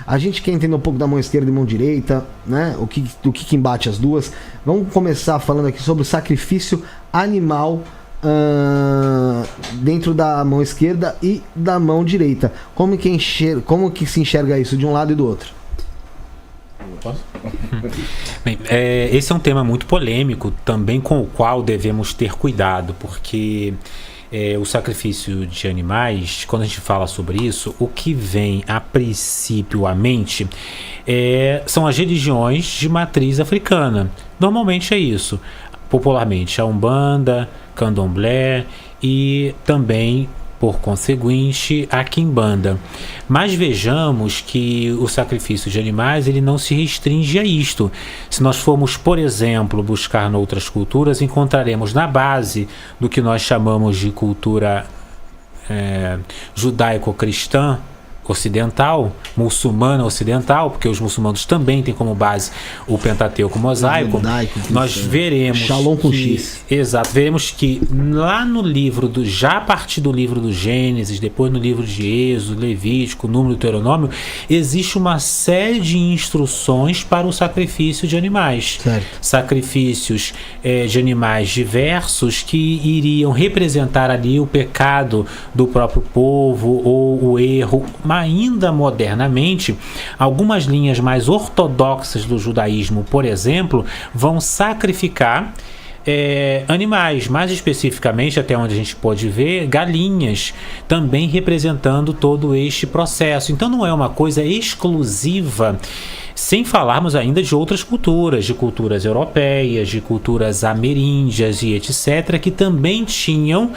A gente quer entender um pouco da mão esquerda e mão direita, né? Do que embate as duas. Vamos começar falando aqui sobre o sacrifício animal dentro da mão esquerda e da mão direita. Como que se enxerga isso de um lado e do outro? Posso? Bem, esse é um tema muito polêmico, também com o qual devemos ter cuidado, porque o sacrifício de animais, quando a gente fala sobre isso, o que vem a princípio à mente são as religiões de matriz africana. Normalmente é isso, popularmente a Umbanda, Candomblé e também, por conseguinte, a Quimbanda. Mas vejamos que o sacrifício de animais ele não se restringe a isto. Se nós formos, por exemplo, buscar em outras culturas, encontraremos na base do que nós chamamos de cultura judaico-cristã ocidental, muçulmana ocidental, porque os muçulmanos também têm como base o Pentateuco mosaico. Nós veremos Shalom com X. Exato, veremos que lá no livro já a partir do livro do Gênesis, depois no livro de Êxodo, Levítico, Número e Deuteronômio, existe uma série de instruções para o sacrifício de animais. Certo. Sacrifícios de animais diversos que iriam representar ali o pecado do próprio povo ou o erro. Ainda modernamente, algumas linhas mais ortodoxas do judaísmo, por exemplo, vão sacrificar animais, mais especificamente, até onde a gente pode ver, galinhas, também representando todo este processo. Então não é uma coisa exclusiva, sem falarmos ainda de outras culturas, de culturas europeias, de culturas ameríndias e etc., que também tinham,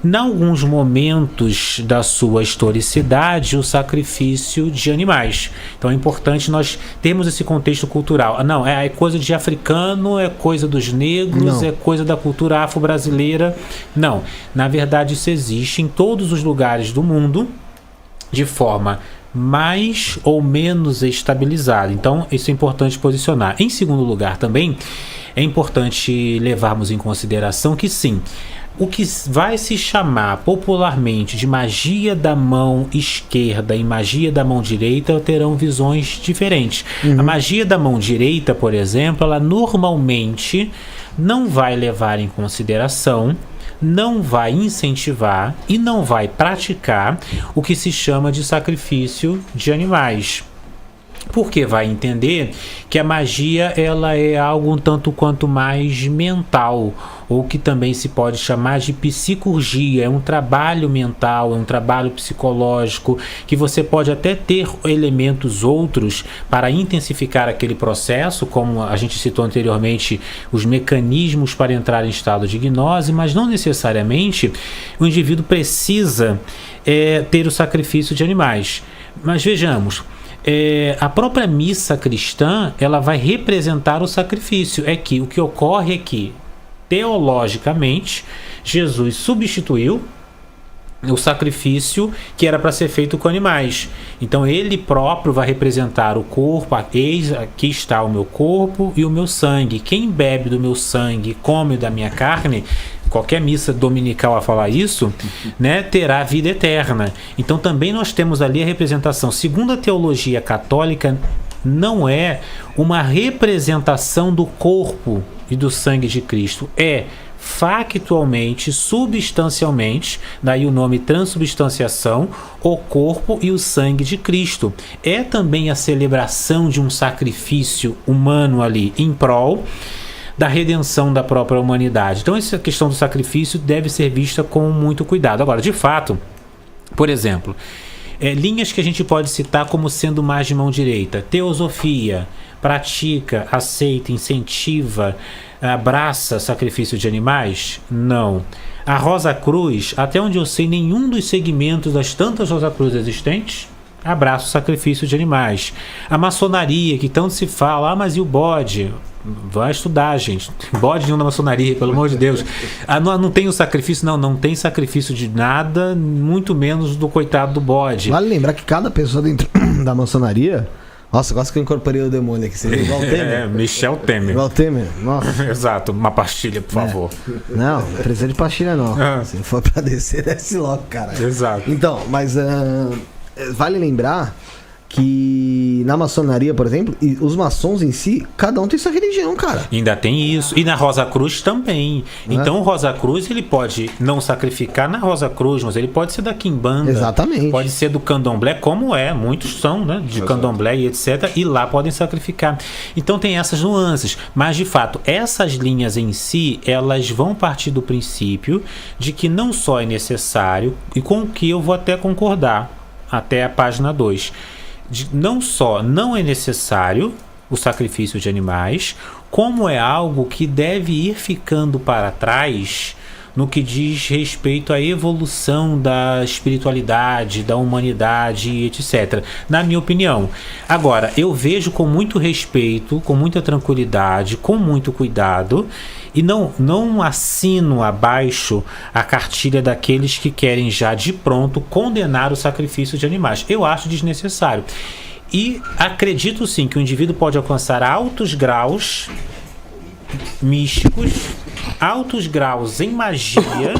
em alguns momentos da sua historicidade, o sacrifício de animais. Então é importante nós termos esse contexto cultural. Não, é coisa de africano, é coisa dos negros, não. É coisa da cultura afro-brasileira. Não, na verdade isso existe em todos os lugares do mundo, de forma mais ou menos estabilizada. Então isso é importante posicionar. Em segundo lugar também, é importante levarmos em consideração que sim, o que vai se chamar popularmente de magia da mão esquerda e magia da mão direita terão visões diferentes. A magia da mão direita, por exemplo, ela normalmente não vai levar em consideração, não vai incentivar e não vai praticar o que se chama de sacrifício de animais. Porque vai entender que a magia ela é algo um tanto quanto mais mental, ou que também se pode chamar de psicurgia, é um trabalho mental, é um trabalho psicológico, que você pode até ter elementos outros para intensificar aquele processo, como a gente citou anteriormente, os mecanismos para entrar em estado de gnose, mas não necessariamente o indivíduo precisa ter o sacrifício de animais. Mas vejamos, a própria missa cristã ela vai representar o sacrifício. O que ocorre é que, teologicamente, Jesus substituiu o sacrifício que era para ser feito com animais. Então ele próprio vai representar o corpo. Eis, aqui está o meu corpo e o meu sangue. Quem bebe do meu sangue, come da minha carne, qualquer missa dominical a falar isso, né, terá vida eterna. Então também nós temos ali a representação. Segundo a teologia católica, não é uma representação do corpo e do sangue de Cristo, factualmente, substancialmente, daí o nome transubstanciação, o corpo e o sangue de Cristo. É também a celebração de um sacrifício humano ali em prol da redenção da própria humanidade. Então essa questão do sacrifício deve ser vista com muito cuidado. Agora, de fato, por exemplo, linhas que a gente pode citar como sendo mais de mão direita: teosofia, pratica, aceita, incentiva, abraça sacrifício de animais? Não. A Rosa Cruz, até onde eu sei, nenhum dos segmentos das tantas Rosa Cruz existentes abraça o sacrifício de animais. A maçonaria, que tanto se fala, mas e o bode? Vai estudar, gente. Bode nenhum na maçonaria, pelo amor de Deus. Não tem o sacrifício? Não tem sacrifício de nada, muito menos do coitado do bode. Vale lembrar que cada pessoa dentro da maçonaria... Nossa, quase que eu incorporei o demônio aqui. Seria igual o Temer. Michel Temer. Igual o Temer. Nossa. Exato. Uma pastilha, por favor. Não precisa de pastilha, não. Se for pra descer, desce logo, cara. Exato. Então, mas vale lembrar que E na maçonaria, por exemplo, e os maçons em si, cada um tem sua religião, cara. Ainda tem isso. E na Rosa Cruz também. Então o Rosa Cruz, ele pode não sacrificar na Rosa Cruz, mas ele pode ser da Quimbanda. Exatamente. Pode ser do Candomblé, como muitos são, né? De Candomblé e etc. E lá podem sacrificar. Então tem essas nuances. Mas, de fato, essas linhas em si, elas vão partir do princípio de que não só é necessário, e com o que eu vou até concordar, até a página 2, não só não é necessário o sacrifício de animais, como é algo que deve ir ficando para trás no que diz respeito à evolução da espiritualidade, da humanidade, etc. Na minha opinião. Agora, eu vejo com muito respeito, com muita tranquilidade, com muito cuidado, e não assino abaixo a cartilha daqueles que querem já de pronto condenar o sacrifício de animais. Eu acho desnecessário. E acredito sim que o indivíduo pode alcançar altos graus místicos, altos graus em magia,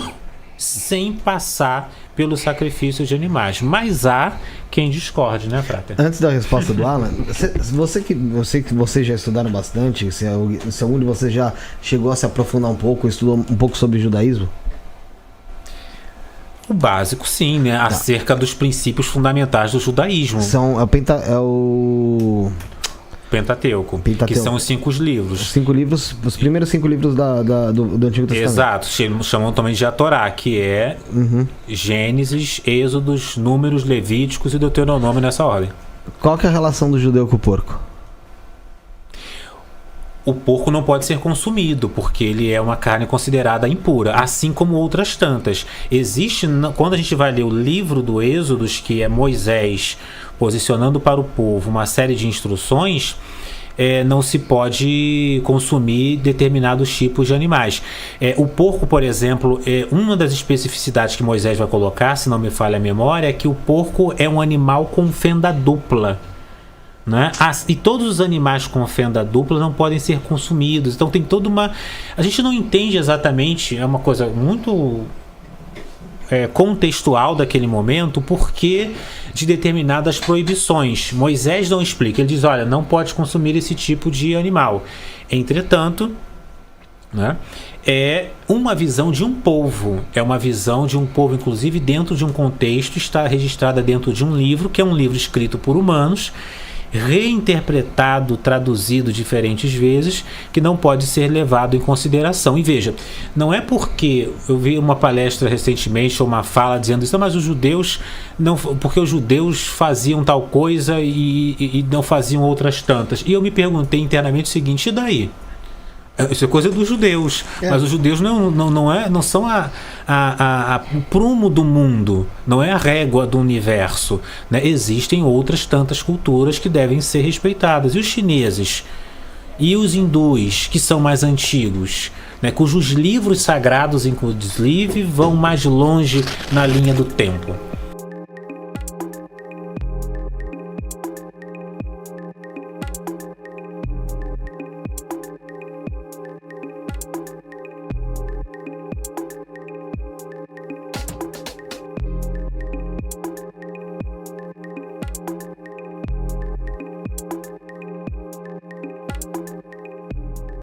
sem passar pelo sacrifício de animais. Mas há quem discorde, né, Frater? Antes da resposta do Alan, vocês já estudaram bastante, se algum de vocês já chegou a se aprofundar um pouco, estudou um pouco sobre judaísmo? O básico, sim, né? Tá. Acerca dos princípios fundamentais do judaísmo. Pentateuco, que são os 5 livros. Os primeiros 5 livros do Antigo Testamento. Exato, chamam também de a Torá, que é Gênesis, Êxodos, Números, Levíticos e Deuteronômio nessa ordem. Qual que é a relação do judeu com o porco? O porco não pode ser consumido, porque ele é uma carne considerada impura, assim como outras tantas. Existe, quando a gente vai ler o livro do Êxodos, que é Moisés posicionando para o povo uma série de instruções, não se pode consumir determinados tipos de animais. O porco, por exemplo, uma das especificidades que Moisés vai colocar, se não me falha a memória, é que o porco é um animal com fenda dupla. Né? E todos os animais com fenda dupla não podem ser consumidos. Então tem toda uma... A gente não entende exatamente, é uma coisa muito contextual daquele momento, o porquê de determinadas proibições. Moisés não explica, ele diz, olha, não pode consumir esse tipo de animal. Entretanto, né, é uma visão de um povo, inclusive dentro de um contexto, está registrada dentro de um livro, que é um livro escrito por humanos, reinterpretado, traduzido diferentes vezes, que não pode ser levado em consideração. E veja, não é porque eu vi uma palestra recentemente ou uma fala dizendo isso, mas os judeus não, porque os judeus faziam tal coisa e não faziam outras tantas. E eu me perguntei internamente o seguinte, e daí? Isso é coisa dos judeus, mas os judeus não são o prumo do mundo, não é a régua do universo, né? Existem outras tantas culturas que devem ser respeitadas. E os chineses e os hindus, que são mais antigos, né? Cujos livros sagrados, inclusive, vão mais longe na linha do tempo.